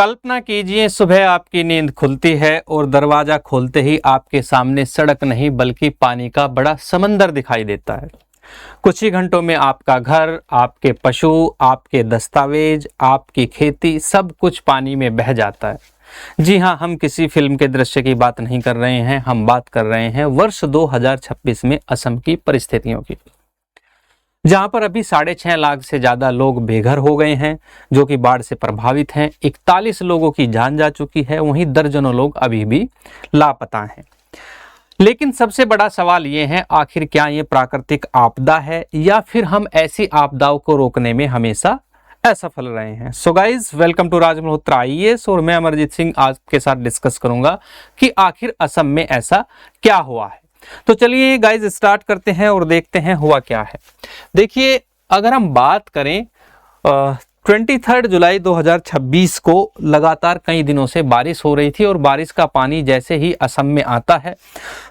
कल्पना कीजिए, सुबह आपकी नींद खुलती है और दरवाजा खोलते ही आपके सामने सड़क नहीं बल्कि पानी का बड़ा समंदर दिखाई देता है। कुछ ही घंटों में आपका घर, आपके पशु, आपके दस्तावेज, आपकी खेती सब कुछ पानी में बह जाता है। जी हाँ, हम किसी फिल्म के दृश्य की बात नहीं कर रहे हैं, हम बात कर रहे हैं वर्ष 2026 में असम की परिस्थितियों की, जहां पर अभी 6.5 लाख से ज़्यादा लोग बेघर हो गए हैं, जो कि बाढ़ से प्रभावित हैं। 41 लोगों की जान जा चुकी है, वहीं दर्जनों लोग अभी भी लापता हैं। लेकिन सबसे बड़ा सवाल ये है, आखिर क्या ये प्राकृतिक आपदा है या फिर हम ऐसी आपदाओं को रोकने में हमेशा असफल रहे हैं। So guys, welcome to Raj Malhotra IAS और मैं अमरजीत सिंह आज के साथ डिस्कस करूंगा कि आखिर असम में ऐसा क्या हुआ है। तो चलिए गाइज स्टार्ट करते हैं और देखते हैं हुआ क्या है। देखिए, अगर हम बात करें 23 जुलाई 2026 को लगातार कई दिनों से बारिश हो रही थी और बारिश का पानी जैसे ही असम में आता है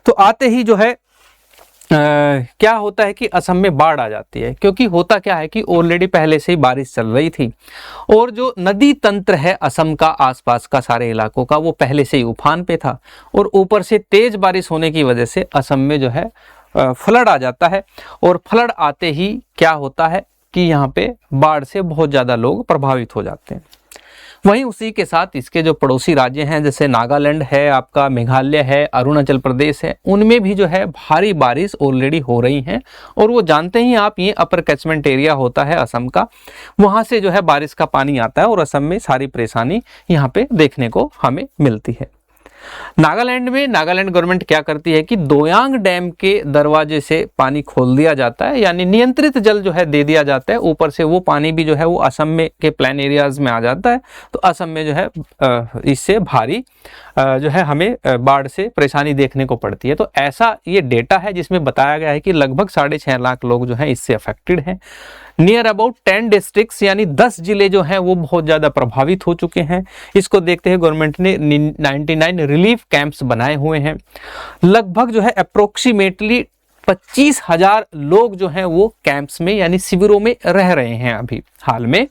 तो आते ही जो है क्या होता है कि असम में बाढ़ आ जाती है। क्योंकि होता क्या है कि ऑलरेडी पहले से ही बारिश चल रही थी और जो नदी तंत्र है असम का, आसपास का सारे इलाकों का, वो पहले से ही उफान पे था और ऊपर से तेज बारिश होने की वजह से असम में जो है फ्लड आ जाता है। और फ्लड आते ही क्या होता है कि यहाँ पे बाढ़ से बहुत ज़्यादा लोग प्रभावित हो जाते हैं। वहीं उसी के साथ इसके जो पड़ोसी राज्य हैं, जैसे नागालैंड है, आपका मेघालय है, अरुणाचल प्रदेश है, उनमें भी जो है भारी बारिश ऑलरेडी हो रही है। और वो जानते ही आप, ये अपर कैचमेंट एरिया होता है असम का, वहाँ से जो है बारिश का पानी आता है और असम में सारी परेशानी यहाँ पे देखने को हमें मिलती है। नागालैंड में नागालैंड गवर्नमेंट क्या करती है कि दोयांग डैम के दरवाजे से पानी खोल दिया जाता है, यानी नियंत्रित जल जो है दे दिया जाता है। ऊपर से वो पानी भी जो है वो असम में के प्लेन एरियाज में आ जाता है। तो असम में जो है इससे भारी जो है हमें बाढ़ से परेशानी देखने को पड़ती है। तो ऐसा ये डेटा है जिसमें बताया गया है कि लगभग 6.5 लाख लोग जो है इससे अफेक्टेड हैं। नियर अबाउट 10 डिस्ट्रिक्ट्स यानी 10 जिले जो हैं वो बहुत ज़्यादा प्रभावित हो चुके हैं। इसको देखते हुए गवर्नमेंट ने 99 रिलीफ कैंप्स बनाए हुए हैं। लगभग जो है अप्रोक्सीमेटली 25,000 लोग जो हैं वो कैंप्स में यानी शिविरों में रह रहे हैं अभी हाल में।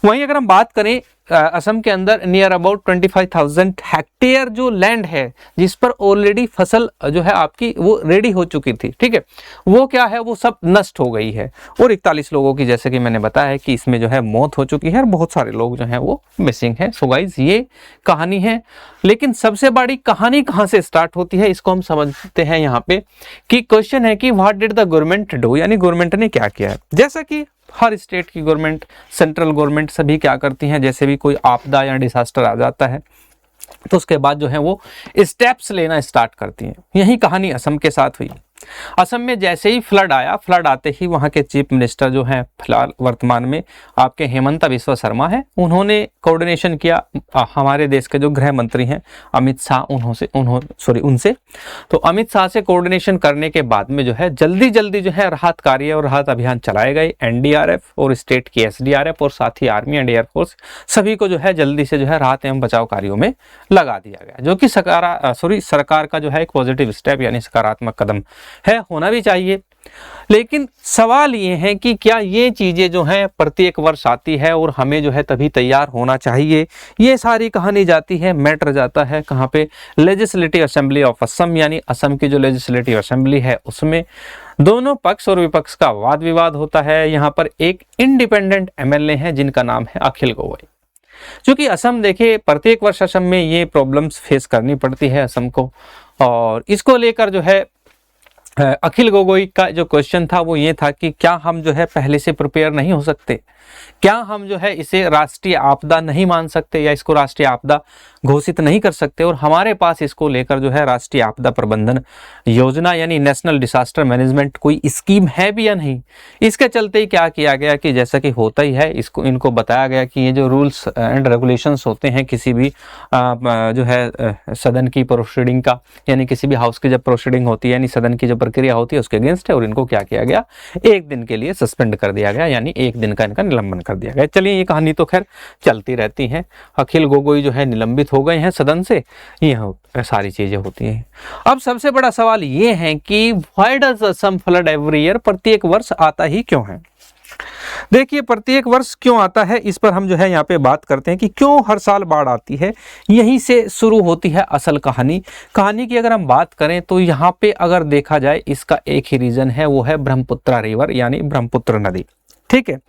वहीं अगर हम बात करें असम के अंदर नियर अबाउट 25,000 हेक्टेयर जो लैंड है जिस पर ऑलरेडी फसल जो है आपकी वो रेडी हो चुकी थी, ठीक है, वो क्या है, वो सब नष्ट हो गई है। और 41 लोगों की, जैसे कि मैंने बताया है कि इसमें जो है मौत हो चुकी है और बहुत सारे लोग जो हैं वो मिसिंग है। सो गाइस, ये कहानी है। लेकिन सबसे बड़ी कहानी कहाँ से स्टार्ट होती है इसको हम समझते हैं यहाँ पे कि क्वेश्चन है कि what did the government do, यानी गवर्नमेंट ने क्या किया है। जैसा कि हर स्टेट की गवर्नमेंट, सेंट्रल गवर्नमेंट सभी क्या करती हैं, जैसे भी कोई आपदा या डिसास्टर आ जाता है तो उसके बाद जो है वो स्टेप्स लेना स्टार्ट करती हैं। यही कहानी असम के साथ हुई। असम में जैसे ही फ्लड आया, फ्लड आते ही वहाँ के चीफ मिनिस्टर जो हैं फिलहाल वर्तमान में आपके हेमंत बिस्वा शर्मा है, उन्होंने कोऑर्डिनेशन किया हमारे देश के जो गृह मंत्री हैं अमित शाह, उनसे तो अमित शाह से कोऑर्डिनेशन करने के बाद में जो है जल्दी जल्दी जो है राहत कार्य और राहत अभियान चलाए गए। NDRF और स्टेट की SDRF और साथ ही आर्मी एंड एयरफोर्स सभी को जो है जल्दी से जो है राहत एवं बचाव कार्यों में लगा दिया गया, जो कि सरकार का जो है एक पॉजिटिव स्टेप यानी सकारात्मक कदम है, होना भी चाहिए। लेकिन सवाल ये है कि क्या ये चीज़ें जो हैं प्रत्येक वर्ष आती है और हमें जो है तभी तैयार होना चाहिए। ये सारी कहानी जाती है, मैटर जाता है कहाँ पे, लेजिस्लेटिव असेंबली ऑफ असम, यानी असम की जो लेजिस्लेटिव असेंबली है उसमें दोनों पक्ष और विपक्ष का वाद विवाद होता है। यहाँ पर एक इंडिपेंडेंट MLA है जिनका नाम है अखिल गोगोई। क्योंकि असम, देखिए, प्रत्येक वर्ष असम में ये प्रॉब्लम्स फेस करनी पड़ती है असम को, और इसको लेकर जो है अखिल गोगोई का जो क्वेश्चन था वो ये था कि क्या हम जो है पहले से प्रिपेयर नहीं हो सकते, क्या हम जो है इसे राष्ट्रीय आपदा नहीं मान सकते या इसको राष्ट्रीय आपदा घोषित नहीं कर सकते, और हमारे पास इसको लेकर जो है राष्ट्रीय आपदा प्रबंधन योजना यानी नेशनल डिसास्टर मैनेजमेंट कोई स्कीम है भी या नहीं। इसके चलते ही क्या किया गया कि जैसा कि होता ही है, इनको बताया गया कि ये जो रूल्स एंड रेगुलेशंस होते हैं किसी भी जो है सदन की प्रोसीडिंग का, यानी किसी भी हाउस की जब प्रोसीडिंग होती है यानी सदन की जो प्रक्रिया होती है उसके अगेंस्ट है, और इनको क्या किया गया, 1 दिन के लिए सस्पेंड कर दिया गया, यानी 1 दिन का इनका निलंबन कर दिया गया। चलिए, ये कहानी तो खैर चलती रहती है। अखिल गोगोई जो है निलंबित हो गए हैं सदन से, ये सारी चीजें होती हैं। अब सबसे बड़ा सवाल ये है कि why does Assam flood every year, प्रत्येक वर्ष आता ही क्यों है। देखिए प्रत्येक वर्ष क्यों आता है, इस पर हम जो है यहाँ पे बात करते हैं कि क्यों हर साल बाढ़ आती है। यहीं से शुरू होती है असल कहानी। कहानी की अगर हम बात करें तो यहाँ पे अगर देखा जाए इसका एक ही रीजन है, वो है ब्रह्मपुत्रा रिवर यानी ब्रह्मपुत्र नदी। ठीक है,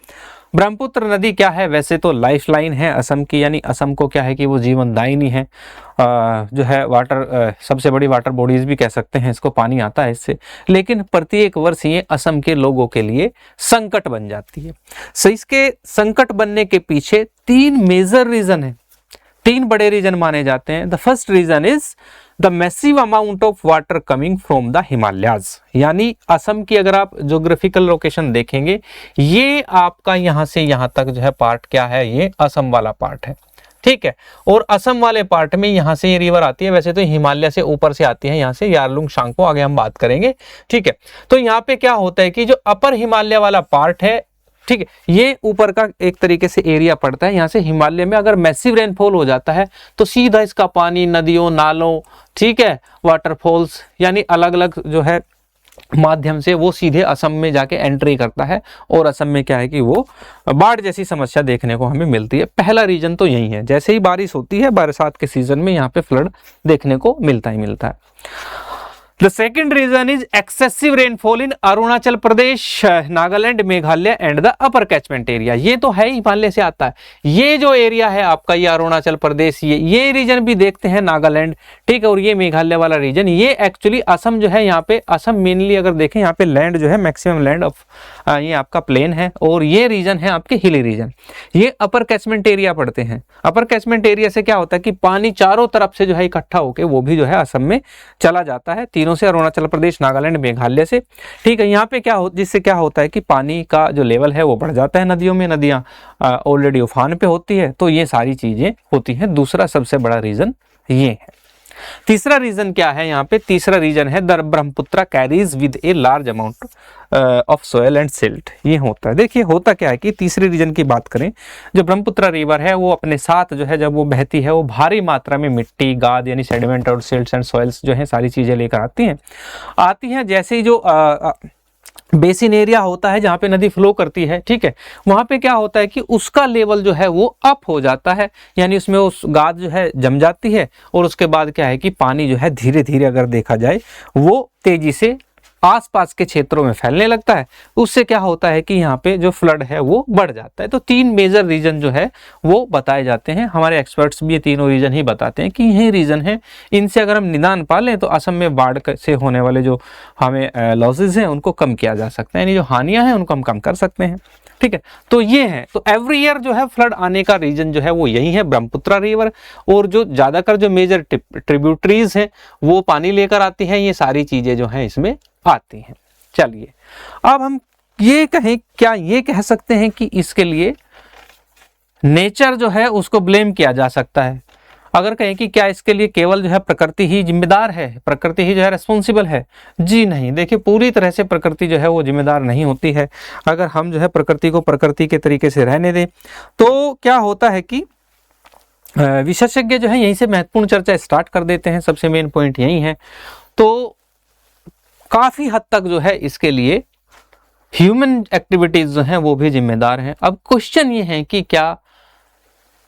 ब्रह्मपुत्र नदी क्या है, वैसे तो लाइफलाइन है असम की, यानी असम को क्या है कि वो जीवनदायिनी है। जो है वाटर सबसे बड़ी वाटर बॉडीज भी कह सकते हैं इसको, पानी आता है इससे। लेकिन प्रत्येक वर्ष ये असम के लोगों के लिए संकट बन जाती है। सो इसके संकट बनने के पीछे तीन मेजर रीजन है, तीन बड़े रीजन माने जाते हैं। The first reason is the massive amount of water coming from the Himalayas, यानी असम की अगर आप ज्योग्राफिकल लोकेशन देखेंगे, ये आपका यहाँ से यहाँ तक जो है पार्ट क्या है, ये असम वाला पार्ट है। ठीक है, और असम वाले पार्ट में यहाँ से ये रिवर आती है, वैसे तो हिमालय से ऊपर से आती है, यहाँ से यारलुंग शांगपो, आगे हम बात करेंगे। ठीक है, तो यहाँ पे क्या होता है कि जो अपर हिमालय वाला पार्ट है, ठीक है, ये ऊपर का एक तरीके से एरिया पड़ता है। यहाँ से हिमालय में अगर मैसिव रेनफॉल हो जाता है तो सीधा इसका पानी नदियों नालों, ठीक है, वाटरफॉल्स यानी अलग अलग जो है माध्यम से वो सीधे असम में जाके एंट्री करता है, और असम में क्या है कि वो बाढ़ जैसी समस्या देखने को हमें मिलती है। पहला रीजन तो यही है, जैसे ही बारिश होती है बरसात के सीजन में यहाँ पे फ्लड देखने को मिलता ही मिलता है। The second reason is excessive rainfall in Arunachal Pradesh, Nagaland, Meghalaya and the upper catchment area. ये तो है हिमालय से आता है, ये जो एरिया है आपका, ये अरुणाचल प्रदेश, ये रीजन भी देखते हैं नागालैंड, ठीक है, और ये मेघालय वाला रीजन, ये एक्चुअली असम जो है, यहाँ पे असम मेनली अगर देखें यहाँ पे लैंड जो है मैक्सिमम लैंड ऑफ ये आपका प्लेन है, और ये रीजन है आपके हिली रीजन, ये अपर कैचमेंट एरिया पड़ते हैं। अपर कैचमेंट एरिया से क्या होता है कि पानी चारों तरफ से जो है इकट्ठा होकर वो भी जो है असम में चला जाता है, तीनों से, अरुणाचल प्रदेश, नागालैंड, मेघालय से। ठीक है, यहाँ पे जिससे क्या होता है कि पानी का जो लेवल है वो बढ़ जाता है, नदियों में, नदियाँ ऑलरेडी उफान पे होती है, तो ये सारी चीजें होती हैं। दूसरा सबसे बड़ा रीजन ये है। तीसरा रीजन क्या है यहाँ पे, तीसरा रीजन है the Brahmaputra carries with a large amount of soil and silt. ये होता है, देखिए होता क्या है कि तीसरे रीजन की बात करें, जो ब्रह्मपुत्रा रिवर है वो अपने साथ जो है जब वो बहती है वो भारी मात्रा में मिट्टी, गाद यानी सेडिमेंट और सिल्ट्स एंड सॉइल्स जो है सारी चीजें लेकर आती हैं। जैसे ही जो बेसिन एरिया होता है जहाँ पे नदी फ्लो करती है, ठीक है, वहाँ पे क्या होता है कि उसका लेवल जो है वो अप हो जाता है, यानी उसमें उस गाद जो है जम जाती है, और उसके बाद क्या है कि पानी जो है धीरे धीरे अगर देखा जाए वो तेजी से आसपास के क्षेत्रों में फैलने लगता है। उससे क्या होता है कि यहाँ पे जो फ्लड है वो बढ़ जाता है। तो तीन मेजर रीजन जो है वो बताए जाते हैं, हमारे एक्सपर्ट्स भी ये तीनों रीजन ही बताते हैं कि यही रीजन है। इनसे अगर हम निदान पा लें तो असम में बाढ़ से होने वाले जो हमें लॉसेज हैं उनको कम किया जा सकता है, यानी जो हानियां हैं उनको हम कम कर सकते हैं। ठीक है, तो ये है, तो एवरी ईयर जो है फ्लड आने का रीजन जो है वो यही है, ब्रह्मपुत्रा रिवर, और जो ज्यादातर जो मेजर ट्रिब्यूटरीज हैं वो पानी लेकर आती हैं, ये सारी चीजें जो हैं इसमें आती हैं। चलिए अब हम ये कहें, क्या ये कह सकते हैं कि इसके लिए नेचर जो है उसको ब्लेम किया जा सकता है? अगर कहें कि क्या इसके लिए केवल जो है प्रकृति ही जिम्मेदार है, प्रकृति ही जो है रिस्पॉन्सिबल है? जी नहीं, देखिए पूरी तरह से प्रकृति जो है वो जिम्मेदार नहीं होती है। अगर हम जो है प्रकृति को प्रकृति के तरीके से रहने दें तो क्या होता है कि विशेषज्ञ जो है यहीं से महत्वपूर्ण चर्चा स्टार्ट कर देते हैं। सबसे मेन पॉइंट यही है। तो काफी हद तक जो है इसके लिए ह्यूमन एक्टिविटीज जो हैं वो भी जिम्मेदार हैं। अब क्वेश्चन ये है कि क्या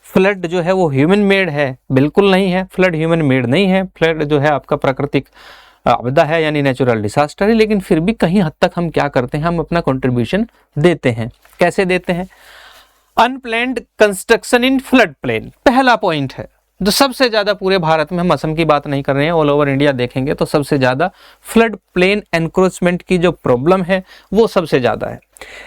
फ्लड जो है वो ह्यूमन मेड है? बिल्कुल नहीं है, फ्लड ह्यूमन मेड नहीं है। फ्लड जो है आपका प्राकृतिक आपदा है, यानी नेचुरल डिसास्टर है। लेकिन फिर भी कहीं हद तक हम क्या करते हैं, हम अपना कंट्रीब्यूशन देते हैं। कैसे देते हैं? अनप्लैन्ड कंस्ट्रक्शन इन फ्लड प्लेन पहला पॉइंट है। जो सबसे ज्यादा पूरे भारत में, हम असम की बात नहीं कर रहे हैं, ऑल ओवर इंडिया देखेंगे तो सबसे ज्यादा फ्लड प्लेन एनक्रोचमेंट की जो प्रॉब्लम है वो सबसे ज्यादा है।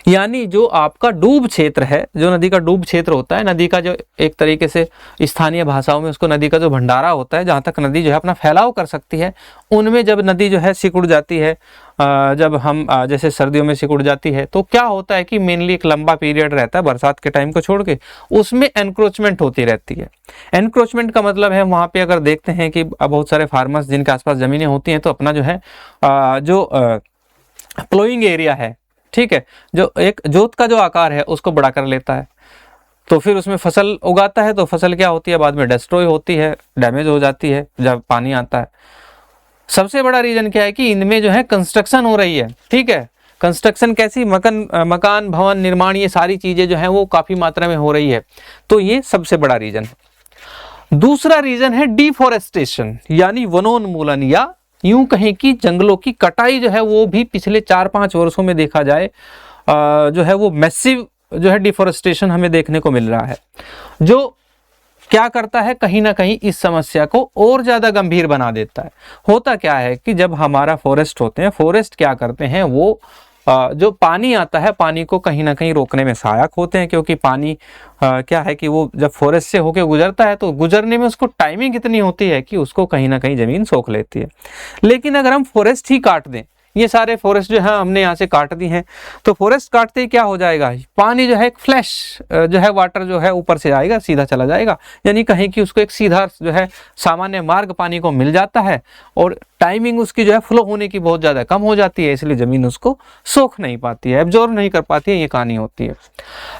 यानी जो आपका डूब क्षेत्र है, जो नदी का डूब क्षेत्र होता है, नदी का जो एक तरीके से स्थानीय भाषाओं में उसको नदी का जो भंडारा होता है, जहाँ तक नदी जो है अपना फैलाव कर सकती है, उनमें जब नदी जो है सिकुड़ जाती है, जब हम जैसे सर्दियों में सिकुड़ जाती है, तो क्या होता है कि मेनली एक लंबा पीरियड रहता है बरसात के टाइम को छोड़ के, उसमें एनक्रोचमेंट होती रहती है। एनक्रोचमेंट का मतलब है वहाँ पे अगर देखते हैं कि बहुत सारे फार्मर्स जिनके आसपास जमीनें होती हैं तो अपना जो है प्लोइंग एरिया है, ठीक है, जो एक जोत का जो आकार है उसको बड़ा कर लेता है। तो फिर उसमें फसल उगाता है, तो फसल क्या होती है बाद में डिस्ट्रॉय होती है, डैमेज हो जाती है जब पानी आता है। सबसे बड़ा रीजन क्या है कि इनमें जो है कंस्ट्रक्शन हो रही है, ठीक है, कंस्ट्रक्शन कैसी, मकान भवन निर्माण, ये सारी चीजें जो है वो काफी मात्रा में हो रही है, तो ये सबसे बड़ा रीजन है। दूसरा रीजन है डिफॉरेस्टेशन यानी वनोन्मूलन, या यूं कहें कि जंगलों की कटाई जो है वो भी पिछले 4-5 वर्षों में देखा जाए जो है वो मैसिव जो है डिफॉरेस्टेशन हमें देखने को मिल रहा है, जो क्या करता है कहीं ना कहीं इस समस्या को और ज्यादा गंभीर बना देता है। होता क्या है कि जब हमारा फॉरेस्ट होते हैं, फॉरेस्ट क्या करते हैं, वो जो पानी आता है पानी को कहीं ना कहीं रोकने में सहायक होते हैं, क्योंकि पानी क्या है कि वो जब फॉरेस्ट से होके गुजरता है तो गुजरने में उसको टाइमिंग इतनी होती है कि उसको कहीं ना कहीं जमीन सोख लेती है। लेकिन अगर हम फॉरेस्ट ही काट दें, ये सारे फॉरेस्ट जो है हमने यहाँ से काट दी हैं, तो फॉरेस्ट काटते ही क्या हो जाएगा, पानी जो है एक फ्लैश जो है वाटर जो है ऊपर से आएगा, सीधा चला जाएगा, यानी कहीं कि उसको एक सीधा जो है सामान्य मार्ग पानी को मिल जाता है और टाइमिंग उसकी जो है फ्लो होने की बहुत ज़्यादा कम हो जाती है, इसलिए ज़मीन उसको सोख नहीं पाती है, एब्जॉर्ब नहीं कर पाती है, ये कहानी होती है।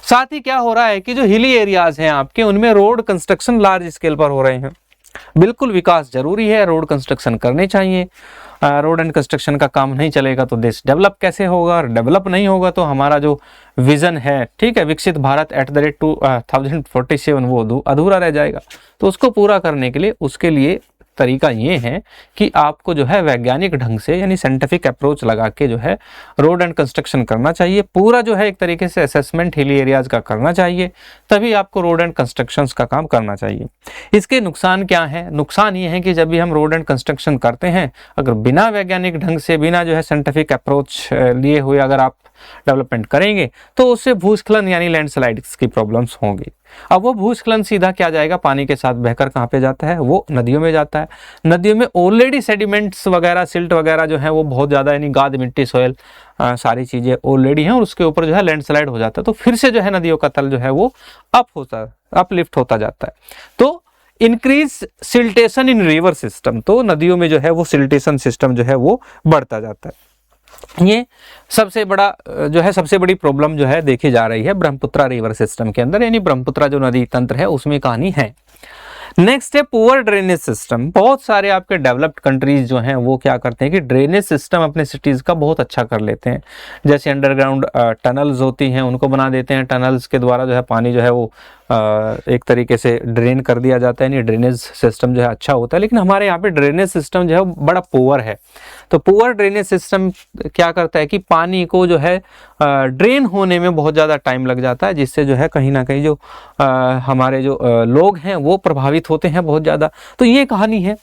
साथ ही क्या हो रहा है कि जो हिली एरियाज हैं आपके, उनमें रोड कंस्ट्रक्शन लार्ज स्केल पर हो रहे हैं। बिल्कुल विकास जरूरी है, रोड कंस्ट्रक्शन करने चाहिए। रोड एंड कंस्ट्रक्शन का काम नहीं चलेगा तो देश डेवलप कैसे होगा, और डेवलप नहीं होगा तो हमारा जो विजन है, ठीक है, विकसित भारत @ 2047 वो अधूरा रह जाएगा। तो उसको पूरा करने के लिए, उसके लिए तरीका ये है कि आपको जो है वैज्ञानिक ढंग से यानी साइंटिफिक अप्रोच लगा के जो है रोड एंड कंस्ट्रक्शन करना चाहिए। पूरा जो है एक तरीके से असेसमेंट हिली एरियाज का करना चाहिए, तभी आपको रोड एंड कंस्ट्रक्शंस का काम करना चाहिए। इसके नुकसान क्या है? नुकसान ये है कि जब भी हम रोड एंड कंस्ट्रक्शन करते हैं, अगर बिना वैज्ञानिक ढंग से, बिना जो है साइंटिफिक अप्रोच लिए हुए अगर आप डेवलपमेंट करेंगे तो उससे भूस्खलन यानी लैंडस्लाइड्स की प्रॉब्लम्स होंगी। अब वो भूस्खलन सीधा क्या जाएगा, पानी के साथ बहकर कहाँ पे जाता है, वो नदियों में जाता है। नदियों में ऑलरेडी सेडिमेंट्स वगैरह, सिल्ट वगैरह जो है वो बहुत ज़्यादा यानी गाद मिट्टी सोयल सारी चीज़ें ऑलरेडी हैं, और उसके ऊपर जो है लैंडस्लाइड हो जाता है, तो फिर से जो है नदियों का तल जो है वो अपलिफ्ट होता जाता है। तो इंक्रीज सिल्टेशन इन रिवर सिस्टम, तो नदियों में जो है वो सिल्टेशन सिस्टम जो है वो बढ़ता जाता है। ये सबसे बड़ी प्रॉब्लम जो है देखी जा रही है ब्रह्मपुत्रा रिवर सिस्टम के अंदर, यानी ब्रह्मपुत्रा जो नदी तंत्र है उसमें कहानी है। नेक्स्ट है पुअर ड्रेनेज सिस्टम। बहुत सारे आपके डेवलप्ड कंट्रीज जो हैं वो क्या करते हैं कि ड्रेनेज सिस्टम अपने सिटीज़ का बहुत अच्छा कर लेते हैं। जैसे अंडरग्राउंड टनल्स होती हैं, उनको बना देते हैं, टनल्स के द्वारा जो है पानी जो है वो एक तरीके से ड्रेन कर दिया जाता है, यानी ड्रेनेज सिस्टम जो है अच्छा होता है। लेकिन हमारे यहाँ पे ड्रेनेज सिस्टम जो है बड़ा पुअर है। तो पुअर ड्रेनेज सिस्टम क्या करता है कि पानी को जो है ड्रेन होने में बहुत ज़्यादा टाइम लग जाता है, जिससे जो है कहीं ना कहीं जो हमारे जो लोग हैं वो प्रभावित होते हैं बहुत ज़्यादा। तो ये कहानी है।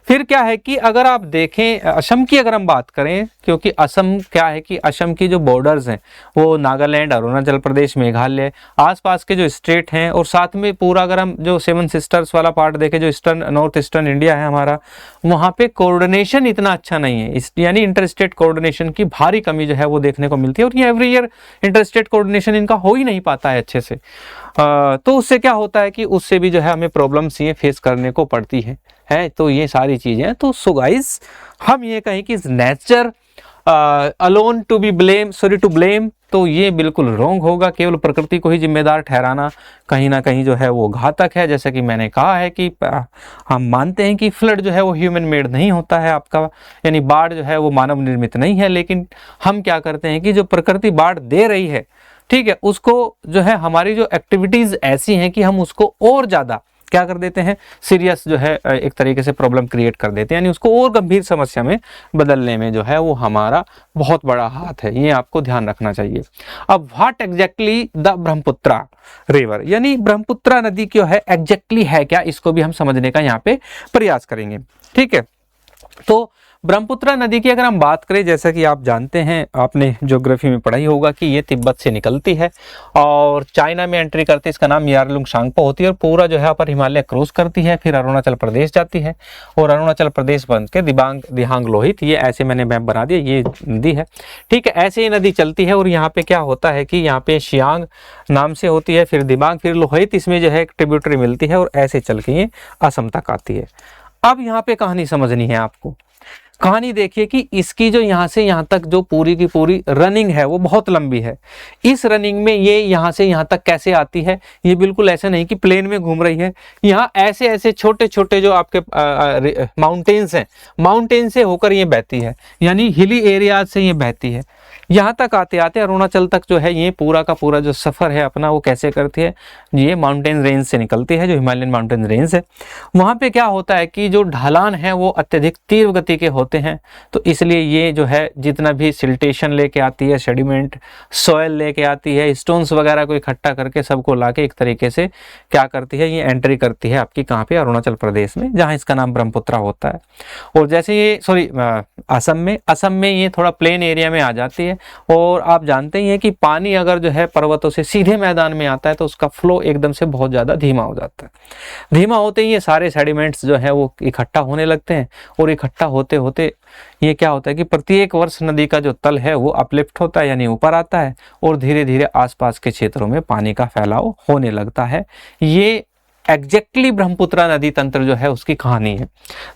फिर क्या है कि अगर आप देखें असम की अगर हम बात करें, क्योंकि असम क्या है कि असम की जो बॉर्डर्स हैं वो नागालैंड, अरुणाचल प्रदेश, मेघालय, आसपास के जो स्टेट हैं, और साथ में पूरा अगर हम जो 7 सिस्टर्स वाला पार्ट देखें, जो नॉर्थ ईस्टर्न इंडिया है हमारा, वहाँ पे कोऑर्डिनेशन इतना अच्छा नहीं है, यानी इंटर स्टेट कोऑर्डिनेशन की भारी कमी जो है वो देखने को मिलती है। और ये every year inter state coordination इनका हो ही नहीं पाता है अच्छे से। तो उससे क्या होता है कि उससे भी जो है हमें प्रॉब्लम्स ये फेस करने को पड़ती है। तो ये सारी चीज़ें हैं। तो सो गाइस, हम ये कहें कि नेचर अलोन टू ब्लेम, तो ये बिल्कुल रॉन्ग होगा। केवल प्रकृति को ही जिम्मेदार ठहराना कहीं ना कहीं जो है वो घातक है। जैसे कि मैंने कहा है कि हम मानते हैं कि फ्लड जो है वो ह्यूमन मेड नहीं होता है आपका, यानी बाढ़ जो है वो मानव निर्मित नहीं है। लेकिन हम क्या करते हैं कि जो प्रकृति बाढ़ दे रही है, ठीक है, उसको जो है हमारी जो एक्टिविटीज़ ऐसी हैं कि हम उसको और ज़्यादा क्या कर देते हैं, सीरियस जो है एक तरीके से प्रॉब्लम क्रिएट कर देते हैं, यानी उसको और गंभीर समस्या में बदलने में जो है वो हमारा बहुत बड़ा हाथ है। ये आपको ध्यान रखना चाहिए। अब what exactly the Brahmaputra river, यानी ब्रह्मपुत्रा नदी क्यों है, एग्जैक्टली है क्या, इसको भी हम समझने का यहाँ पे प्रयास करेंगे। ठीक है, तो ब्रह्मपुत्रा नदी की अगर हम बात करें, जैसा कि आप जानते हैं, आपने ज्योग्राफी में पढ़ाई होगा कि ये तिब्बत से निकलती है और चाइना में एंट्री करती है। इसका नाम यारलुंग शांगपो होती है, और पूरा जो है पर हिमालय क्रॉस करती है, फिर अरुणाचल प्रदेश जाती है, और अरुणाचल प्रदेश बन के दिबांग लोहित, ये ऐसे मैंने मैप बना दिया, ये नदी है। ठीक है, ऐसे ही नदी चलती है, और यहाँ पे क्या होता है कि यहाँ पे शियांग नाम से होती है, फिर दिबांग, फिर लोहित, इसमें जो है एक ट्रिब्यूटरी मिलती है, और ऐसे चल के ये असम तक आती है। अब यहाँ पे कहानी समझनी है आपको। कहानी देखिए कि इसकी जो यहाँ से यहाँ तक जो पूरी की पूरी रनिंग है वो बहुत लंबी है। इस रनिंग में ये यहाँ से यहाँ तक कैसे आती है, ये बिल्कुल ऐसे नहीं कि प्लेन में घूम रही है। यहाँ ऐसे ऐसे छोटे छोटे जो आपके माउंटेन्स हैं, माउंटेन से होकर ये बहती है, यानी हिली एरियाज से ये बहती है। यहाँ तक आते आते अरुणाचल तक जो है ये पूरा का पूरा जो सफ़र है अपना वो कैसे करती है, ये माउंटेन रेंज से निकलती है, जो हिमालयन माउंटेन रेंज है। वहाँ पे क्या होता है कि जो ढलान है वो अत्यधिक तीव्र गति के होते हैं, तो इसलिए ये जो है जितना भी सिल्टेशन लेके आती है, सेडिमेंट सॉयल लेके आती है, स्टोन्स वगैरह को इकट्ठा करके सबको लाके एक तरीके से क्या करती है, ये एंट्री करती है आपकी कहाँ पे, अरुणाचल प्रदेश में, जहाँ इसका नाम ब्रह्मपुत्रा होता है। और जैसे ये असम में ये थोड़ा प्लेन एरिया में आ जाती है। और आप जानते ही हैं कि पानी अगर जो है पर्वतों से सीधे मैदान में आता है तो उसका फ्लो एकदम से बहुत ज़्यादा धीमा हो जाता है। धीमा होते ही ये सारे सेडिमेंट्स जो है वो इकट्ठा होने लगते हैं, और इकट्ठा होते होते ये क्या होता है कि प्रत्येक वर्ष नदी का जो तल है वो अपलिफ्ट होता है, यानी ऊपर आता है, और धीरे धीरे आसपास के क्षेत्रों में पानी का फैलाव होने लगता है। ये एग्जैक्टली ब्रह्मपुत्रा नदी तंत्र जो है उसकी कहानी है।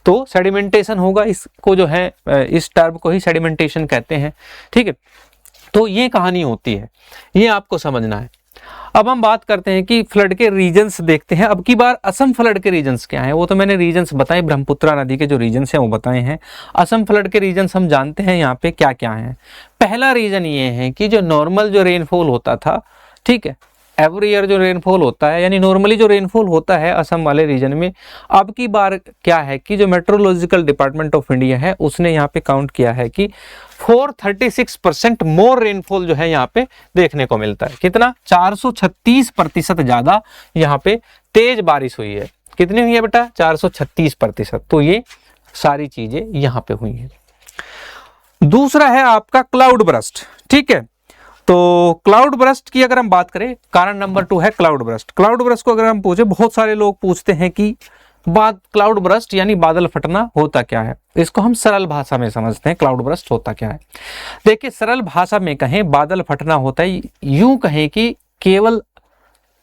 तो सेडिमेंटेशन होगा, इसको जो है इस टर्म को ही सेडिमेंटेशन कहते हैं, ठीक है। तो ये कहानी होती है, ये आपको समझना है। अब हम बात करते हैं कि फ्लड के रीजन्स देखते हैं। अब की बार असम फ्लड के रीजन्स क्या हैं, वो तो मैंने रीजन्स बताए, ब्रह्मपुत्रा नदी के जो रीजन्स हैं वो बताए हैं। असम फ्लड के रीजन्स हम जानते हैं यहाँ पे क्या क्या हैं। पहला रीजन ये है कि जो नॉर्मल जो रेनफॉल होता था, ठीक है, एवरी ईयर जो रेनफॉल होता है, यानी नॉर्मली जो रेनफॉल होता है असम वाले रीजन में, अब की बार क्या है कि जो मेट्रोलॉजिकल डिपार्टमेंट ऑफ इंडिया है उसने यहाँ पे काउंट किया है कि 436% मोर रेनफॉल जो है यहाँ पे देखने को मिलता है। कितना? 436% ज़्यादा यहाँ पे तेज बारिश हुई है। कितनी हुई है बेटा? 436%। तो ये सारी चीजें यहाँ पे हुई हैं। दूसरा है आपका क्लाउड बर्स्ट, ठीक है। तो क्लाउड बर्स्ट की अगर हम बात करें, कारण नंबर 2 है क्लाउड बर्स्ट। क्लाउड बर्स्ट को अगर हम पूछे, बहुत सारे लोग पूछते हैं कि क्लाउड बर्स्ट यानी बादल फटना होता क्या है। इसको हम सरल भाषा में समझते हैं, क्लाउड बर्स्ट होता क्या है। देखिए, सरल भाषा में कहें, बादल फटना होता है, यूं कहें कि केवल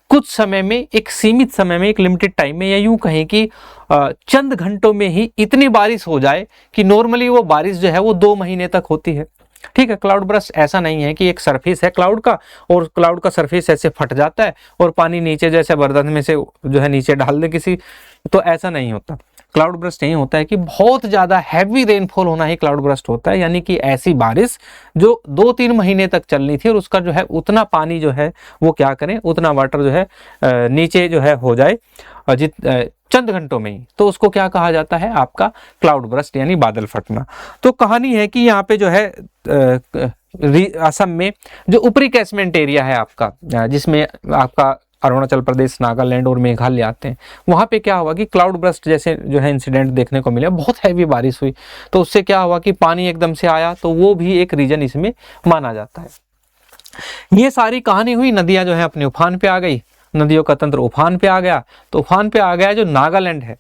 कुछ समय में, एक सीमित समय में, एक लिमिटेड टाइम में, या यूं कहें कि चंद घंटों में ही इतनी बारिश हो जाए कि नॉर्मली वो बारिश जो है वो 2 महीने तक होती है, ठीक है। क्लाउड बर्स्ट ऐसा नहीं है कि एक सरफेस है क्लाउड का और क्लाउड का सरफेस ऐसे फट जाता है और पानी नीचे जैसे बर्तन में से जो है नीचे डाल दे किसी, तो ऐसा नहीं होता। क्लाउड बर्स्ट यही होता है कि बहुत ज़्यादा हैवी रेनफॉल होना ही क्लाउड बर्स्ट होता है, यानी कि ऐसी बारिश जो 2-3 महीने तक चलनी थी और उसका जो है उतना पानी जो है वो क्या करें, उतना वाटर जो है नीचे जो है हो जाए चंद घंटों में ही, तो उसको क्या कहा जाता है, आपका क्लाउड बर्स्ट यानी बादल फटना। तो कहानी है कि यहाँ पे जो है असम में जो ऊपरी कैचमेंट एरिया है आपका, जिसमें आपका अरुणाचल प्रदेश, नागालैंड और मेघालय आते हैं, वहाँ पे क्या हुआ कि क्लाउड बर्स्ट जैसे जो है इंसिडेंट देखने को मिला, बहुत हैवी बारिश हुई, तो उससे क्या हुआ कि पानी एकदम से आया, तो वो भी एक रीजन इसमें माना जाता है। ये सारी कहानी हुई, नदियाँ जो है अपने उफान पे आ गई, नदियों का तंत्र उफान पे आ गया। तो उफान पे आ गया जो नागालैंड है,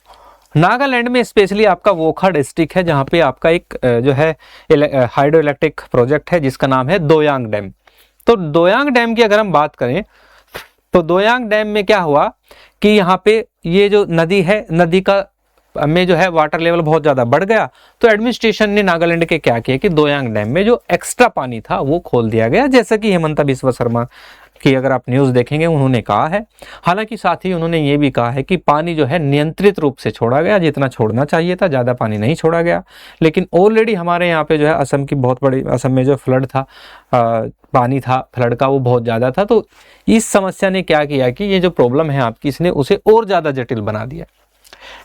नागालैंड में स्पेशली आपका वोखा डिस्ट्रिक्ट है, जहाँ पे आपका एक जो है हाइड्रो इलेक्ट्रिक प्रोजेक्ट है जिसका नाम है दोयांग डैम। तो दोयांग डैम की अगर हम बात करें तो दोयांग डैम में क्या हुआ कि यहाँ पे ये जो नदी है, नदी का में जो है वाटर लेवल बहुत ज़्यादा बढ़ गया, तो एडमिनिस्ट्रेशन ने नागालैंड के क्या किया कि दोयांग डैम में जो एक्स्ट्रा पानी था वो खोल दिया गया, जैसा कि हेमंता बिस्वा शर्मा की अगर आप न्यूज़ देखेंगे उन्होंने कहा है। हालांकि साथ ही उन्होंने ये भी कहा है कि पानी जो है नियंत्रित रूप से छोड़ा गया, जितना छोड़ना चाहिए था, ज़्यादा पानी नहीं छोड़ा गया। लेकिन ऑलरेडी हमारे यहाँ पे जो है असम की बहुत बड़ी, असम में जो फ्लड था, पानी था फ्लड का वो बहुत ज़्यादा था, तो इस समस्या ने क्या किया कि ये जो प्रॉब्लम है आपकी, इसने उसे और ज़्यादा जटिल बना दिया।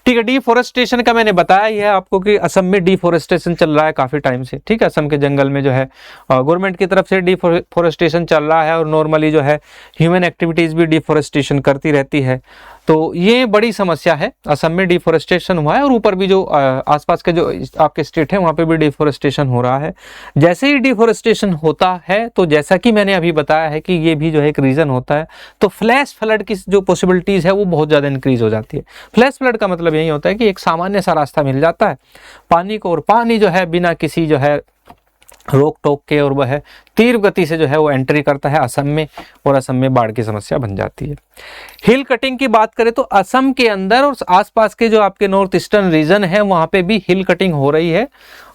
ठीक है, डिफोरेस्टेशन का मैंने बताया ही है आपको कि असम में डिफोरेस्टेशन चल रहा है काफ़ी टाइम से, ठीक है। असम के जंगल में जो है गवर्नमेंट की तरफ से डिफोरेस्टेशन चल रहा है और नॉर्मली जो है ह्यूमन एक्टिविटीज़ भी डिफोरेस्टेशन करती रहती है। तो ये बड़ी समस्या है, असम में डिफोरेस्टेशन हुआ है और ऊपर भी जो आसपास के जो आपके स्टेट है वहाँ पे भी डिफोरेस्टेशन हो रहा है। जैसे ही डिफोरेस्टेशन होता है तो जैसा कि मैंने अभी बताया है कि ये भी जो है एक रीज़न होता है, तो फ्लैश फ्लड की जो पॉसिबिलिटीज़ है वो बहुत ज़्यादा इंक्रीज हो जाती है। फ्लैश फ्लड का मतलब यही होता है कि एक सामान्य सा रास्ता मिल जाता है पानी को, और पानी जो है बिना किसी जो है रोक टोक के और वह तीव्र गति से जो है वो एंट्री करता है असम में, और असम में बाढ़ की समस्या बन जाती है। हिल कटिंग की बात करें तो असम के अंदर और आसपास के जो आपके नॉर्थ ईस्टर्न रीजन है वहाँ पे भी हिल कटिंग हो रही है।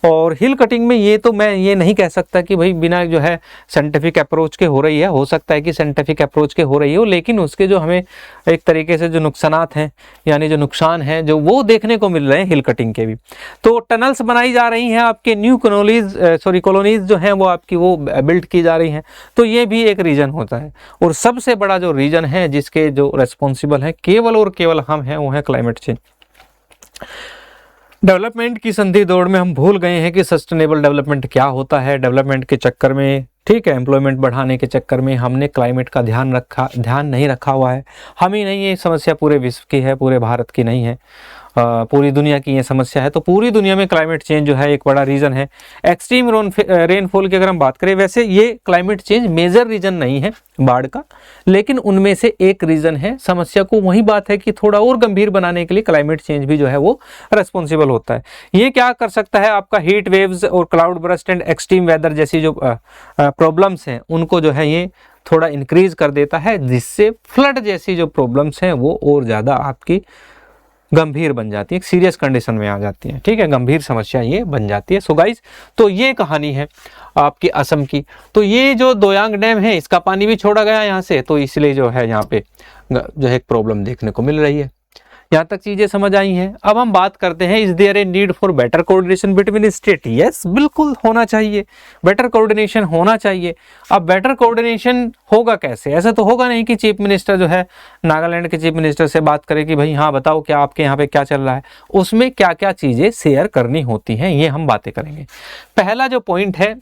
और हिल कटिंग में ये तो मैं ये नहीं कह सकता कि भाई बिना जो है साइंटिफिक अप्रोच के हो रही है, हो सकता है कि साइंटिफिक अप्रोच के हो रही हो, लेकिन उसके जो हमें एक तरीके से जो नुकसानात हैं, यानी जो नुकसान हैं, जो वो देखने को मिल रहे हैं हिल कटिंग के भी। तो टनल्स बनाई जा रही हैं आपके न्यू कॉलोनीज कॉलोनीज जो हैं वो आपकी वो बिल्ड की जा रही हैं, तो ये भी एक रीज़न होता है। और सबसे बड़ा जो रीज़न है जिसके जो रेस्पॉन्सिबल हैं केवल और केवल हम हैं, वो है क्लाइमेट चेंज। डेवलपमेंट की संधि दौड़ में हम भूल गए हैं कि सस्टेनेबल डेवलपमेंट क्या होता है। डेवलपमेंट के चक्कर में, ठीक है, एम्प्लॉयमेंट बढ़ाने के चक्कर में हमने क्लाइमेट का ध्यान नहीं रखा हुआ है। हम ही नहीं, ये समस्या पूरे विश्व की है, पूरे भारत की नहीं है, पूरी दुनिया की ये समस्या है। तो पूरी दुनिया में क्लाइमेट चेंज जो है एक बड़ा रीज़न है। एक्सट्रीम रेनफॉल की अगर हम बात करें, वैसे ये क्लाइमेट चेंज मेजर रीज़न नहीं है बाढ़ का, लेकिन उनमें से एक रीज़न है। समस्या को वही बात है कि थोड़ा और गंभीर बनाने के लिए क्लाइमेट चेंज भी जो है वो रेस्पॉन्सिबल होता है। ये क्या कर सकता है, आपका हीट वेव्स और cloud burst and extreme weather जैसी जो प्रॉब्लम्स हैं उनको जो है ये थोड़ा इंक्रीज कर देता है, जिससे फ्लड जैसी जो प्रॉब्लम्स हैं वो और ज़्यादा आपकी गंभीर बन जाती है, एक सीरियस कंडीशन में आ जाती है। ठीक है, गंभीर समस्या ये बन जाती है। सो गाइस, तो ये कहानी है आपकी असम की। तो ये जो दोयांग डैम है इसका पानी भी छोड़ा गया यहाँ से, तो इसलिए जो है यहाँ पे जो है एक प्रॉब्लम देखने को मिल रही है। यहाँ तक चीजें समझ आई हैं। अब हम बात करते हैं, is there a need for better coordination between state? Yes, बिल्कुल होना चाहिए, बेटर कोऑर्डिनेशन होना चाहिए। अब बेटर कोऑर्डिनेशन होगा कैसे? ऐसा तो होगा नहीं कि चीफ मिनिस्टर जो है नागालैंड के चीफ मिनिस्टर से बात करे कि भाई हाँ बताओ क्या आपके यहाँ पे क्या चल रहा है। उसमें क्या क्या चीजें शेयर करनी होती हैं ये हम बातें करेंगे। पहला जो पॉइंट है,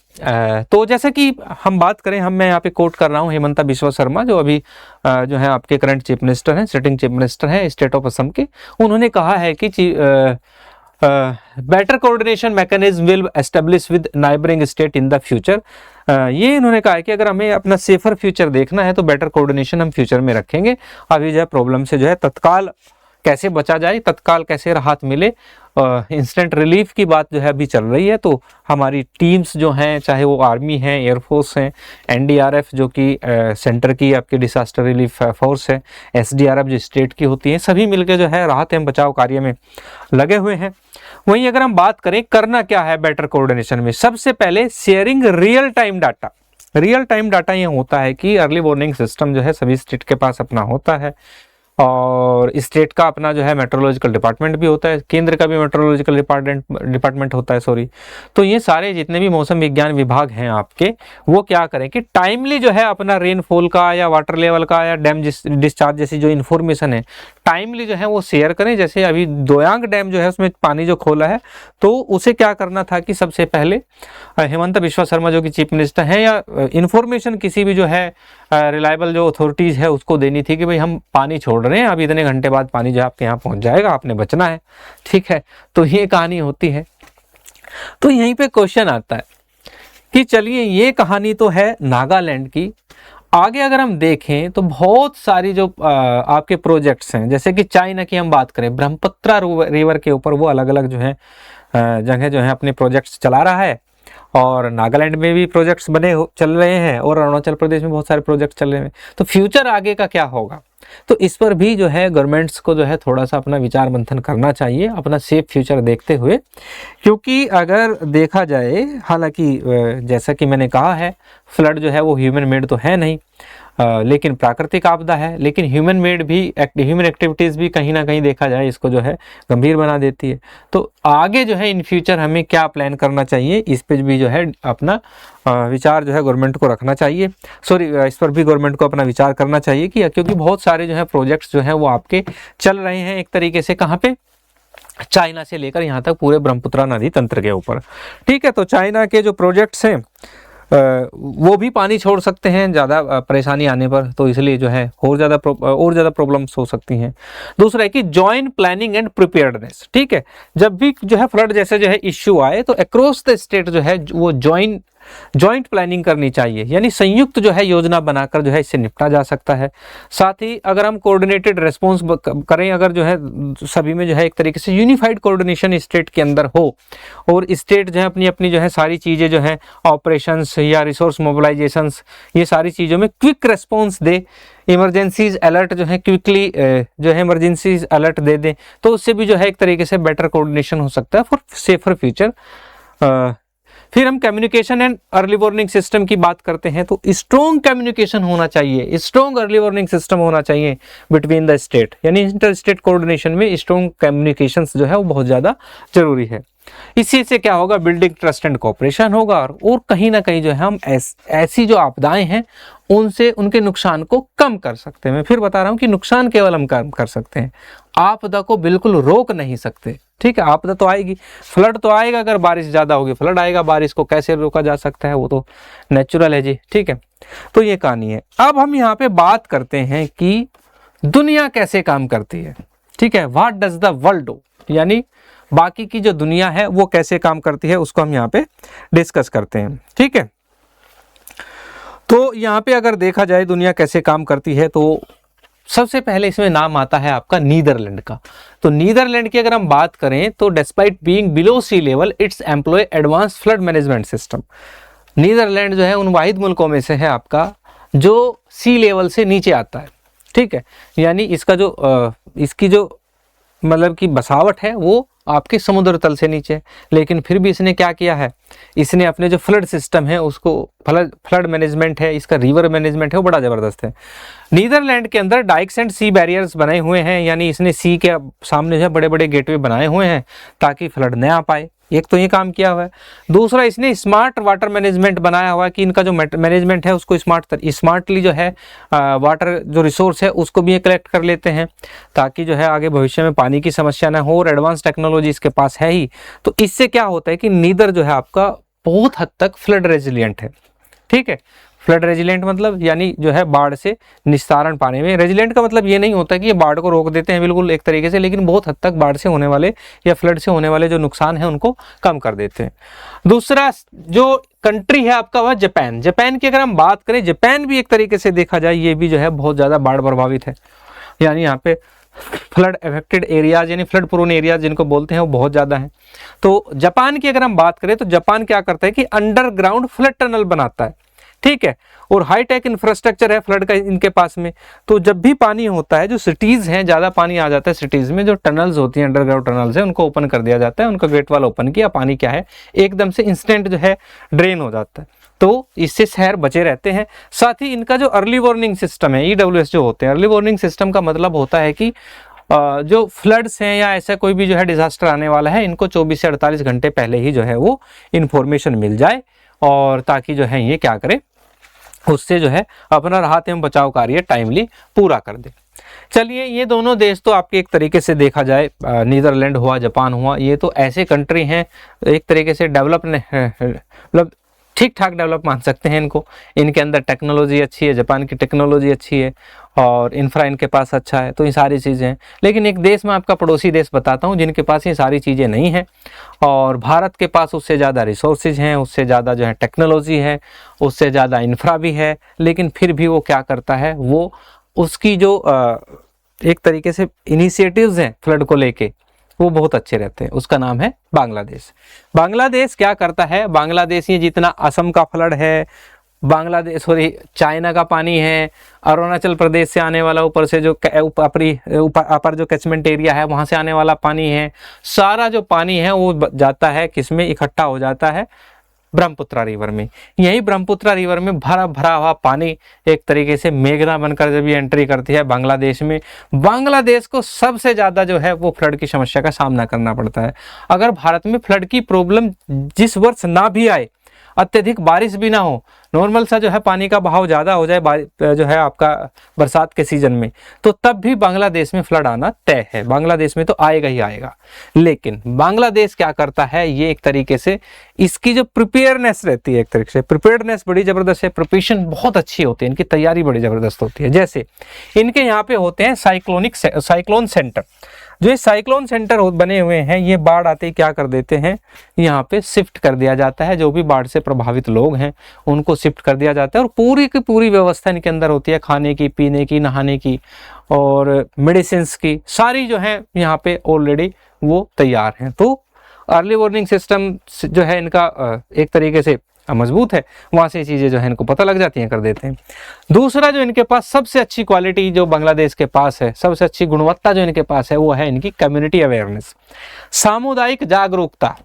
तो जैसे कि हम बात करें, मैं यहाँ पे कोट कर रहा हूँ हेमंता बिस्वा शर्मा, जो अभी जो है आपके करंट चीफ मिनिस्टर हैं, सिटिंग चीफ मिनिस्टर हैं स्टेट ऑफ असम के। उन्होंने कहा है कि better coordination mechanism will establish with neighbouring state in the future. ये इन्होंने कहा है कि अगर हमें अपना सेफर फ्यूचर देखना है तो बेटर कोऑर्डिनेशन हम फ्यूचर में रखेंगे। अभी जो है प्रॉब्लम से जो है तत्काल कैसे बचा जाए, तत्काल कैसे राहत मिले, इंस्टेंट रिलीफ की बात जो है अभी चल रही है। तो हमारी टीम्स जो हैं, चाहे वो आर्मी है, एयरफोर्स हैं, एनडीआरएफ जो कि सेंटर की आपकी डिसास्टर रिलीफ फोर्स है, एसडीआरएफ जो स्टेट की होती है, सभी मिलकर जो है राहत एवं बचाव कार्य में लगे हुए हैं। वहीं अगर हम बात करें करना क्या है बेटर कोऑर्डिनेशन में, सबसे पहले sharing real time data. Real time data ये होता है कि अर्ली वार्निंग सिस्टम जो है सभी स्टेट के पास अपना होता है, और स्टेट का अपना जो है मेट्रोलॉजिकल डिपार्टमेंट भी होता है, केंद्र का भी मेट्रोलॉजिकल डिपार्टमेंट होता है, सॉरी। तो ये सारे जितने भी मौसम विज्ञान विभाग हैं आपके, वो क्या करें कि टाइमली जो है अपना रेनफॉल का या वाटर लेवल का या डैम डिस्चार्ज जैसी जो इन्फॉर्मेशन है टाइमली जो है वो शेयर करें। जैसे अभी दोयांग डैम जो है उसमें पानी जो खोला है, तो उसे क्या करना था कि सबसे पहले हेमंता बिस्वा शर्मा जो कि चीफ मिनिस्टर हैं, या इन्फॉर्मेशन किसी भी जो है रिलायबल जो अथॉरिटीज़ है उसको देनी थी कि भाई हम पानी छोड़ रहे हैं, अब इतने घंटे बाद पानी जो आपके यहाँ पहुँच जाएगा, आपने बचना है। ठीक है, तो ये कहानी होती है। तो यहीं पे क्वेश्चन आता है कि चलिए ये कहानी तो है नागालैंड की, आगे अगर हम देखें तो बहुत सारी जो आपके प्रोजेक्ट्स हैं, जैसे कि चाइना की हम बात करें, ब्रह्मपुत्र रिवर के ऊपर वो अलग अलग जो है जगह जो है अपने प्रोजेक्ट्स चला रहा है, और नागालैंड में भी प्रोजेक्ट्स चल रहे हैं, और अरुणाचल प्रदेश में बहुत सारे प्रोजेक्ट चल रहे हैं। तो फ्यूचर आगे का क्या होगा, तो इस पर भी जो है गवर्नमेंट्स को जो है थोड़ा सा अपना विचार मंथन करना चाहिए, अपना सेफ फ्यूचर देखते हुए। क्योंकि अगर देखा जाए, हालांकि जैसा कि मैंने कहा है, फ्लड जो है वो ह्यूमन मेड तो है नहीं, लेकिन प्राकृतिक आपदा है, लेकिन ह्यूमन मेड भी, ह्यूमन एक्टिविटीज़ भी कहीं ना कहीं देखा जाए इसको जो है गंभीर बना देती है। तो आगे जो है इन फ्यूचर हमें क्या प्लान करना चाहिए, इस पर भी जो है अपना विचार जो है गवर्नमेंट को रखना चाहिए, इस पर भी गवर्नमेंट को अपना विचार करना चाहिए कि क्योंकि बहुत सारे जो है प्रोजेक्ट्स जो हैं वो आपके चल रहे हैं एक तरीके से, कहाँ पे, चाइना से लेकर यहाँ तक पूरे ब्रह्मपुत्र नदी तंत्र के ऊपर। ठीक है, तो चाइना के जो प्रोजेक्ट्स हैं वो भी पानी छोड़ सकते हैं ज़्यादा परेशानी आने पर, तो इसलिए जो है और ज़्यादा प्रॉब्लम्स हो सकती हैं। दूसरा है कि जॉइंट प्लानिंग एंड प्रिपेयर्डनेस। ठीक है, जब भी जो है फ्लड जैसे जो है इश्यू आए तो अक्रॉस द स्टेट जो है वो जॉइंट प्लानिंग करनी चाहिए, यानी संयुक्त जो है योजना बनाकर जो है इससे निपटा जा सकता है। साथ ही अगर हम कोऑर्डिनेटेड रेस्पॉन्स करें, अगर जो है सभी में जो है एक तरीके से यूनिफाइड कोऑर्डिनेशन स्टेट के अंदर हो, और स्टेट जो है अपनी अपनी जो है सारी चीज़ें जो है ऑपरेशंस या रिसोर्स मोबिलाइजेशंस, ये सारी चीज़ों में क्विक रेस्पॉन्स दे, इमरजेंसीज अलर्ट जो है क्विकली जो है इमरजेंसीज अलर्ट दे दें, तो उससे भी जो है एक तरीके से बेटर कोऑर्डिनेशन हो सकता है फॉर सेफर फ्यूचर। फिर हम communication and early warning system की बात करते हैं, तो स्ट्रॉन्ग कम्युनिकेशन होना चाहिए, स्ट्रॉन्ग अर्ली वार्निंग सिस्टम होना चाहिए बिटवीन द स्टेट, यानी इंटर स्टेट कोऑर्डिनेशन में स्ट्रॉन्ग कम्युनिकेशन जो है वो बहुत ज़्यादा जरूरी है। इसी से क्या होगा, बिल्डिंग ट्रस्ट एंड कोऑपरेशन होगा, और कहीं ना कहीं जो है हम ऐसी जो आपदाएं हैं उनसे उनके नुकसान को कम कर सकते हैं। मैं फिर बता रहा हूं कि नुकसान केवल हम कम कर सकते हैं, आपदा को बिल्कुल रोक नहीं सकते। ठीक है, आपदा तो आएगी, फ्लड तो आएगा, अगर बारिश ज़्यादा होगी फ्लड आएगा, बारिश को कैसे रोका जा सकता है, वो तो नेचुरल है जी। ठीक है, तो ये कहानी है। अब हम यहाँ पे बात करते हैं कि दुनिया कैसे काम करती है। ठीक है, what does the world do, यानी बाकी की जो दुनिया है वो कैसे काम करती है, उसको हम यहाँ पे डिस्कस करते हैं। ठीक है, तो यहाँ पे अगर देखा जाए दुनिया कैसे काम करती है, तो सबसे पहले इसमें नाम आता है आपका नीदरलैंड का। तो नीदरलैंड की अगर हम बात करें तो despite being below sea level its employ advance flood management system. Netherland जो है उन वाहिद मुल्कों में से है आपका जो सी लेवल से नीचे आता है। ठीक है, यानी इसका जो इसकी जो मतलब की बसावट है वो आपके समुद्र तल से नीचे, लेकिन फिर भी इसने क्या किया है, इसने अपने जो फ्लड सिस्टम है उसको, फ्लड मैनेजमेंट है, इसका रिवर मैनेजमेंट है, वो बड़ा ज़बरदस्त है। नीदरलैंड के अंदर डाइक्स एंड सी बैरियर्स बनाए हुए हैं, यानी इसने सी के सामने जो है बड़े बड़े गेटवे बनाए हुए हैं ताकि फ्लड न आ पाए। एक तो ये काम किया हुआ है। दूसरा, इसने स्मार्ट वाटर मैनेजमेंट बनाया हुआ है कि इनका जो मैनेजमेंट है उसको स्मार्टली जो है वाटर जो रिसोर्स है उसको भी ये कलेक्ट कर लेते हैं ताकि जो है आगे भविष्य में पानी की समस्या ना हो, और एडवांस टेक्नोलॉजी इसके पास है ही। तो इससे क्या होता है कि नीदर जो है आपका बहुत हद तक फ्लड रेजिलियंट है। ठीक है, फ्लड रेजिलेंट मतलब यानी जो है बाढ़ से निस्तारण पाने में। रेजिलेंट का मतलब ये नहीं होता कि ये बाढ़ को रोक देते हैं बिल्कुल एक तरीके से, लेकिन बहुत हद तक बाढ़ से होने वाले या फ्लड से होने वाले जो नुकसान है उनको कम कर देते हैं। दूसरा जो कंट्री है आपका वह जापान। जापान की अगर हम बात करें, जापान भी एक तरीके से देखा जाए ये भी जो है बहुत ज़्यादा बाढ़ प्रभावित है, यानी यहाँ पे फ्लड अफेक्टेड एरियाज यानी फ्लड प्रोन एरियाज जिनको बोलते हैं वो बहुत ज़्यादा हैं। तो जापान की अगर हम बात करें तो जापान क्या करता है कि अंडरग्राउंड फ्लड टनल बनाता है। ठीक है, और हाईटेक इंफ्रास्ट्रक्चर है फ्लड का इनके पास में। तो जब भी पानी होता है, जो सिटीज़ हैं, ज़्यादा पानी आ जाता है सिटीज़ में, जो टनल्स होती हैं अंडरग्राउंड टनल्स हैं उनको ओपन कर दिया जाता है, उनका गेट वाला ओपन किया, पानी क्या है एकदम से इंस्टेंट जो है ड्रेन हो जाता है। तो इससे शहर बचे रहते हैं। साथ ही इनका जो अर्ली वार्निंग सिस्टम है, EWS जो होते हैं, अर्ली वार्निंग सिस्टम का मतलब होता है कि जो फ्लड्स हैं या ऐसा कोई भी जो है डिजास्टर आने वाला है, इनको 24 से 48 घंटे पहले ही जो है वो इन्फॉर्मेशन मिल जाए, और ताकि जो है ये क्या करे, उससे जो है अपना राहत एवं बचाव कार्य टाइमली पूरा कर दे। चलिए, ये दोनों देश तो आपके एक तरीके से देखा जाए, नीदरलैंड हुआ, जापान हुआ, ये तो ऐसे कंट्री हैं एक तरीके से डेवलप मतलब ठीक ठाक डेवलप मान सकते हैं इनको। इनके अंदर टेक्नोलॉजी अच्छी है, जापान की टेक्नोलॉजी अच्छी है, और इंफ्रा इनके पास अच्छा है, तो ये सारी चीज़ें हैं। लेकिन एक देश में आपका पड़ोसी देश बताता हूँ जिनके पास ये सारी चीज़ें नहीं हैं, और भारत के पास उससे ज़्यादा रिसोर्सेज हैं, उससे ज़्यादा जो है टेक्नोलॉजी है, उससे ज़्यादा इंफ्रा भी है, लेकिन फिर भी वो क्या करता है, वो उसकी जो एक तरीके से इनिशिएटिव्स हैं फ्लड को लेके वो बहुत अच्छे रहते हैं। उसका नाम है बांग्लादेश। बांग्लादेश क्या करता है, बांग्लादेश ये जितना असम का फ्लड है, बांग्लादेश सॉरी चाइना का पानी है, अरुणाचल प्रदेश से आने वाला ऊपर से जो अपर जो कैचमेंट एरिया है वहाँ से आने वाला पानी है, सारा जो पानी है वो जाता है किसमें, इकट्ठा हो जाता है ब्रह्मपुत्रा रिवर में। यही ब्रह्मपुत्रा रिवर में भरा भरा हुआ पानी एक तरीके से मेघना बनकर जब ये एंट्री करती है बांग्लादेश में, बांग्लादेश को सबसे ज़्यादा जो है वो फ्लड की समस्या का सामना करना पड़ता है। अगर भारत में फ्लड की प्रॉब्लम जिस वर्ष ना भी आए, अत्यधिक बारिश भी ना हो, नॉर्मल सा जो है पानी का बहाव ज़्यादा हो जाए जो है आपका बरसात के सीजन में, तो तब भी बांग्लादेश में फ्लड आना तय है। बांग्लादेश में तो आएगा ही आएगा। लेकिन बांग्लादेश क्या करता है, ये एक तरीके से इसकी जो प्रिपेयरनेस रहती है, एक तरीके से प्रिपेयरनेस बड़ी ज़बरदस्त है, प्रिपरेशन बहुत अच्छी होती है, इनकी तैयारी बड़ी ज़बरदस्त होती है। जैसे इनके यहाँ पे होते हैं साइक्लोन सेंटर। जो ये साइक्लोन सेंटर बने हुए हैं, ये बाढ़ आते ही क्या कर देते हैं, यहाँ पे शिफ्ट कर दिया जाता है। जो भी बाढ़ से प्रभावित लोग हैं उनको शिफ्ट कर दिया जाता है, और पूरी की पूरी व्यवस्था इनके अंदर होती है, खाने की, पीने की, नहाने की और मेडिसिन की, सारी जो है यहाँ पे ऑलरेडी वो तैयार हैं। तो अर्ली वार्निंग सिस्टम जो है इनका एक तरीके से मजबूत है, वहाँ से चीज़ें जो है इनको पता लग जाती हैं, कर देते हैं। दूसरा जो इनके पास सबसे अच्छी क्वालिटी जो बांग्लादेश के पास है, सबसे अच्छी गुणवत्ता जो इनके पास है, वो है इनकी कम्युनिटी अवेयरनेस, सामुदायिक जागरूकता।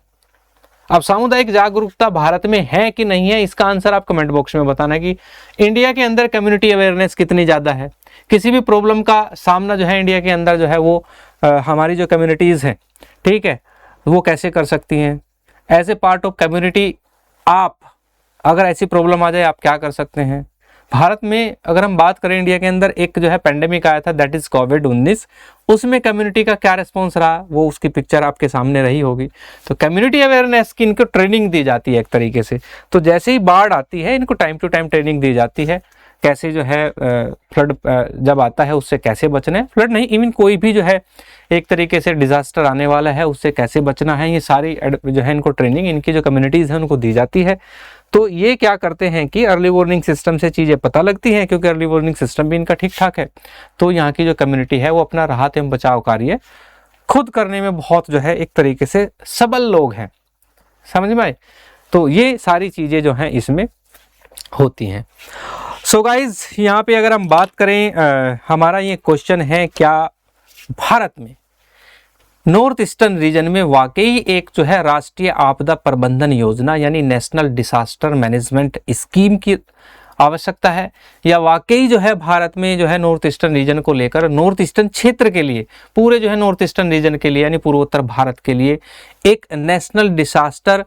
अब सामुदायिक जागरूकता भारत में है कि नहीं है, इसका आंसर आप कमेंट बॉक्स में बताना कि इंडिया के अंदर कम्युनिटी अवेयरनेस कितनी ज़्यादा है। किसी भी प्रॉब्लम का सामना जो है इंडिया के अंदर जो है वो हमारी जो कम्युनिटीज़ हैं, ठीक है, वो कैसे कर सकती हैं? As a part of community आप अगर ऐसी प्रॉब्लम आ जाए आप क्या कर सकते हैं? भारत में अगर हम बात करें, इंडिया के अंदर एक जो है पेंडेमिक आया था, दैट इज कोविड-19, उसमें कम्युनिटी का क्या रिस्पॉन्स रहा, वो उसकी पिक्चर आपके सामने रही होगी। तो कम्युनिटी अवेयरनेस की इनको ट्रेनिंग दी जाती है एक तरीके से। तो जैसे ही बाढ़ आती है इनको टाइम टू टाइम ट्रेनिंग दी जाती है, कैसे जो है फ्लड जब आता है उससे कैसे बचना है, फ्लड नहीं इवन कोई भी जो है एक तरीके से डिजास्टर आने वाला है उससे कैसे बचना है, ये सारी जो है इनको ट्रेनिंग इनकी जो कम्युनिटीज़ हैं उनको दी जाती है। तो ये क्या करते हैं कि अर्ली वार्निंग सिस्टम से चीज़ें पता लगती हैं, क्योंकि अर्ली वार्निंग सिस्टम भी इनका ठीक ठाक है। तो यहाँ की जो कम्युनिटी है वो अपना राहत एवं बचाव कार्य खुद करने में बहुत जो है एक तरीके से सबल लोग हैं, समझ में आए? तो ये सारी चीज़ें जो हैं इसमें होती हैं। सो गाइज यहाँ पे अगर हम बात करें, हमारा ये क्वेश्चन है, क्या भारत में नॉर्थ ईस्टर्न रीजन में वाकई एक जो है राष्ट्रीय आपदा प्रबंधन योजना यानी नेशनल डिसास्टर मैनेजमेंट स्कीम की आवश्यकता है, या वाकई जो है भारत में जो है नॉर्थ ईस्टर्न रीजन को लेकर, नॉर्थ ईस्टर्न क्षेत्र के लिए, पूरे जो है नॉर्थ ईस्टर्न रीजन के लिए यानी पूर्वोत्तर भारत के लिए एक नेशनल डिसास्टर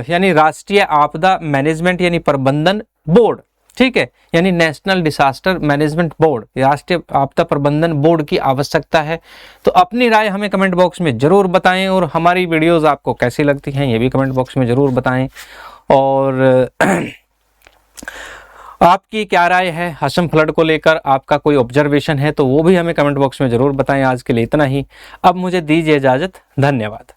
यानी राष्ट्रीय आपदा मैनेजमेंट यानी प्रबंधन बोर्ड, ठीक है, यानी नेशनल डिसास्टर मैनेजमेंट बोर्ड, राष्ट्रीय आपदा प्रबंधन बोर्ड की आवश्यकता है। तो अपनी राय हमें कमेंट बॉक्स में ज़रूर बताएं, और हमारी वीडियोस आपको कैसी लगती हैं ये भी कमेंट बॉक्स में ज़रूर बताएं। और आपकी क्या राय है असम फ्लड को लेकर, आपका कोई ऑब्जर्वेशन है तो वो भी हमें कमेंट बॉक्स में ज़रूर बताएं। आज के लिए इतना ही, अब मुझे दीजिए इजाज़त, धन्यवाद।